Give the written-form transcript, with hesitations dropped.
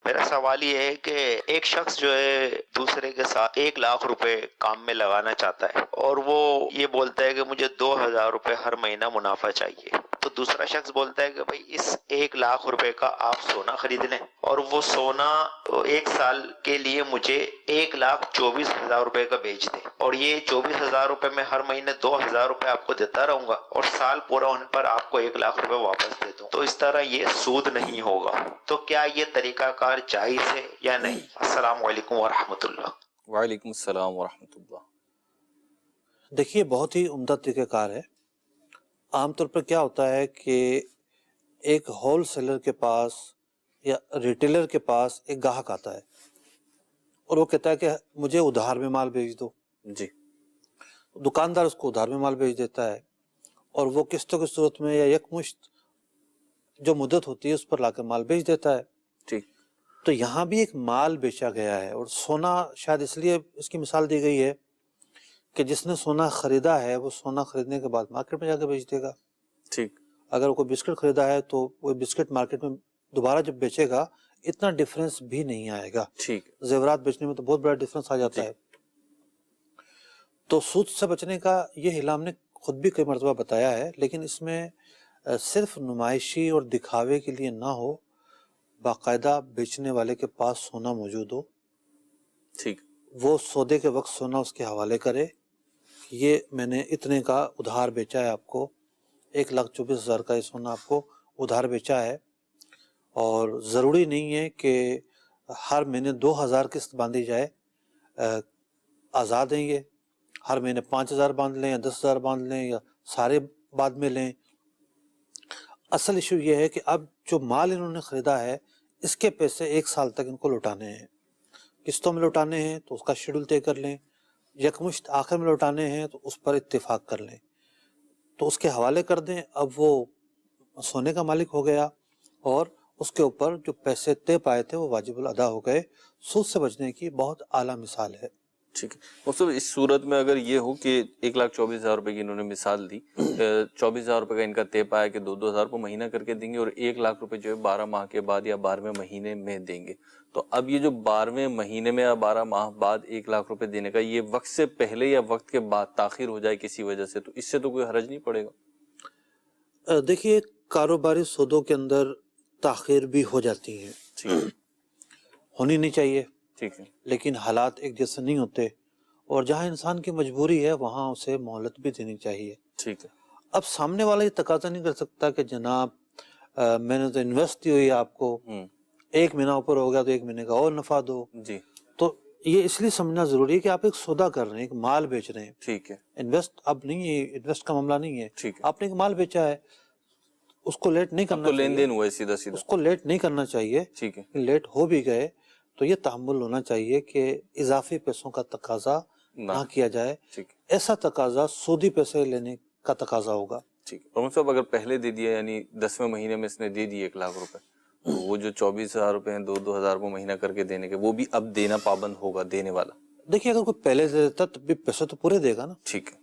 میرا سوال یہ ہے کہ ایک شخص جو ہے دوسرے کے ساتھ 1 لاکھ روپے کام میں لگانا چاہتا ہے اور وہ یہ بولتا ہے کہ مجھے 2,000 روپے ہر مہینہ منافع چاہیے، تو دوسرا شخص بولتا ہے کہ بھائی اس 1 لاکھ روپے کا آپ سونا خرید لیں اور وہ سونا 1 سال کے لیے مجھے 1,24,000 روپے کا بیچ دیں، اور یہ 24,000 روپے میں ہر مہینے 2,000 روپے آپ کو دیتا رہوں گا اور سال پورا ہونے پر آپ کو 1 لاکھ روپے واپس دے دوں، تو اس طرح یہ سود نہیں ہوگا، تو کیا یہ طریقہ کار جائز ہے یا نہیں؟ السلام علیکم ورحمۃ اللہ۔ وعلیکم السلام ورحمۃ اللہ۔ دیکھیے، بہت ہی عمدہ طریقہ کار ہے۔ عام طور پر کیا ہوتا ہے کہ ایک ہول سیلر کے پاس یا ریٹیلر کے پاس ایک گاہک آتا ہے اور وہ کہتا ہے کہ مجھے ادھار میں مال بھیج دو، جی، دکاندار اس کو ادھار میں مال بھیج دیتا ہے اور وہ قسطوں کی صورت میں یا یکمشت جو مدت ہوتی ہے اس پر لا کر مال بیچ دیتا ہے۔ ٹھیک، تو یہاں بھی ایک مال بیچا گیا ہے، اور سونا شاید اس لیے اس کی مثال دی گئی ہے کہ جس نے سونا خریدا ہے وہ سونا خریدنے کے بعد مارکیٹ میں جا کے بیچ دے گا۔ ٹھیک، اگر کوئی بسکٹ خریدا ہے تو وہ بسکٹ مارکیٹ میں دوبارہ جب بیچے گا اتنا ڈفرینس بھی نہیں آئے گا۔ ٹھیک، زیورات بیچنے میں تو بہت بڑا ڈفرینس آ جاتا ہے۔ تو سود سے بچنے کا یہ ہلا ہم نے خود بھی کئی مرتبہ بتایا ہے، لیکن اس میں صرف نمائشی اور دکھاوے کے لیے نہ ہو، باقاعدہ بیچنے والے کے پاس سونا موجود ہو، ٹھیک، وہ سودے کے وقت سونا اس کے حوالے کرے، یہ میں نے اتنے کا ادھار بیچا ہے آپ کو، 1,24,000 کا یہ سونا آپ کو ادھار بیچا ہے، اور ضروری نہیں ہے کہ ہر مہینے 2,000 قسط باندھی جائے، آزاد ہیں یہ، ہر مہینے 5,000 باندھ لیں یا 10,000 باندھ لیں یا سارے بعد میں لیں۔ اصل ایشو یہ ہے کہ اب جو مال انہوں نے خریدا ہے اس کے پیسے 1 سال تک ان کو لوٹانے ہیں، قسطوں میں لوٹانے ہیں تو اس کا شیڈول طے کر لیں، یکمشت آخر میں لوٹانے ہیں تو اس پر اتفاق کر لیں، تو اس کے حوالے کر دیں۔ اب وہ سونے کا مالک ہو گیا اور اس کے اوپر جو پیسے طے پائے تھے وہ واجب الادا ہو گئے۔ سود سے بچنے کی بہت اعلیٰ مثال ہے۔ ٹھیک ہے مطلب اس صورت میں اگر یہ ہو کہ 1,24,000 روپے کی انہوں نے مثال دی، 24,000 روپے کا ان کا طے پایا کہ 2,000 روپے مہینہ کر کے دیں گے اور 1,00,000 روپے جو ہے 12 ماہ کے بعد یا 12ویں مہینے میں دیں گے، تو اب یہ جو 12ویں مہینے میں یا 12 ماہ بعد 1,00,000 روپے دینے کا، یہ وقت سے پہلے یا وقت کے بعد تاخیر ہو جائے کسی وجہ سے، تو اس سے تو کوئی حرج نہیں پڑے گا؟ دیکھیے، کاروباری سودوں کے اندر تاخیر بھی ہو جاتی ہے، ہونی نہیں چاہیے، ٹھیک ہے، لیکن حالات ایک جیسے نہیں ہوتے، اور جہاں انسان کی مجبوری ہے وہاں اسے مہلت بھی دینی چاہیے۔ ٹھیک ہے، اب سامنے والا یہ تقاضا نہیں کر سکتا کہ جناب میں نے تو انویسٹ کی ہوئی آپ کو، 1 مہینہ اوپر ہو گیا تو 1 مہینے کا اور نفع دو۔ جی، تو یہ اس لیے سمجھنا ضروری ہے کہ آپ ایک سودا کر رہے ہیں، ایک مال بیچ رہے ہیں، ٹھیک ہے، انویسٹ اب نہیں ہے، انویسٹ کا معاملہ نہیں ہے، ٹھیک ہے، آپ نے ایک مال بیچا ہے، اس کو لیٹ نہیں اب کرنا تو لین چاہیے، دین ہوا ہے سیدھا سیدھا، اس کو لیٹ نہیں کرنا چاہیے۔ ٹھیک ہے، لیٹ ہو بھی گئے تو یہ تحمل ہونا چاہیے کہ اضافی پیسوں کا تقاضا نہ کیا جائے، ٹھیک ہے، ایسا تقاضا سودی پیسے لینے کا تقاضا ہوگا۔ ٹھیک ہے۔ اور صاحب اگر پہلے دے دیا، یعنی 10ویں مہینے میں اس نے دے دیے 1,00,000 روپے، تو وہ جو 24,000 روپے ہیں 2,000 روپے مہینہ کر کے دینے کے، وہ بھی اب دینا پابند ہوگا دینے والا؟ دیکھیے، اگر کوئی پہلے دے دیتا تو بھی پیسے تو پورے دے گا نا۔ ٹھیک ہے،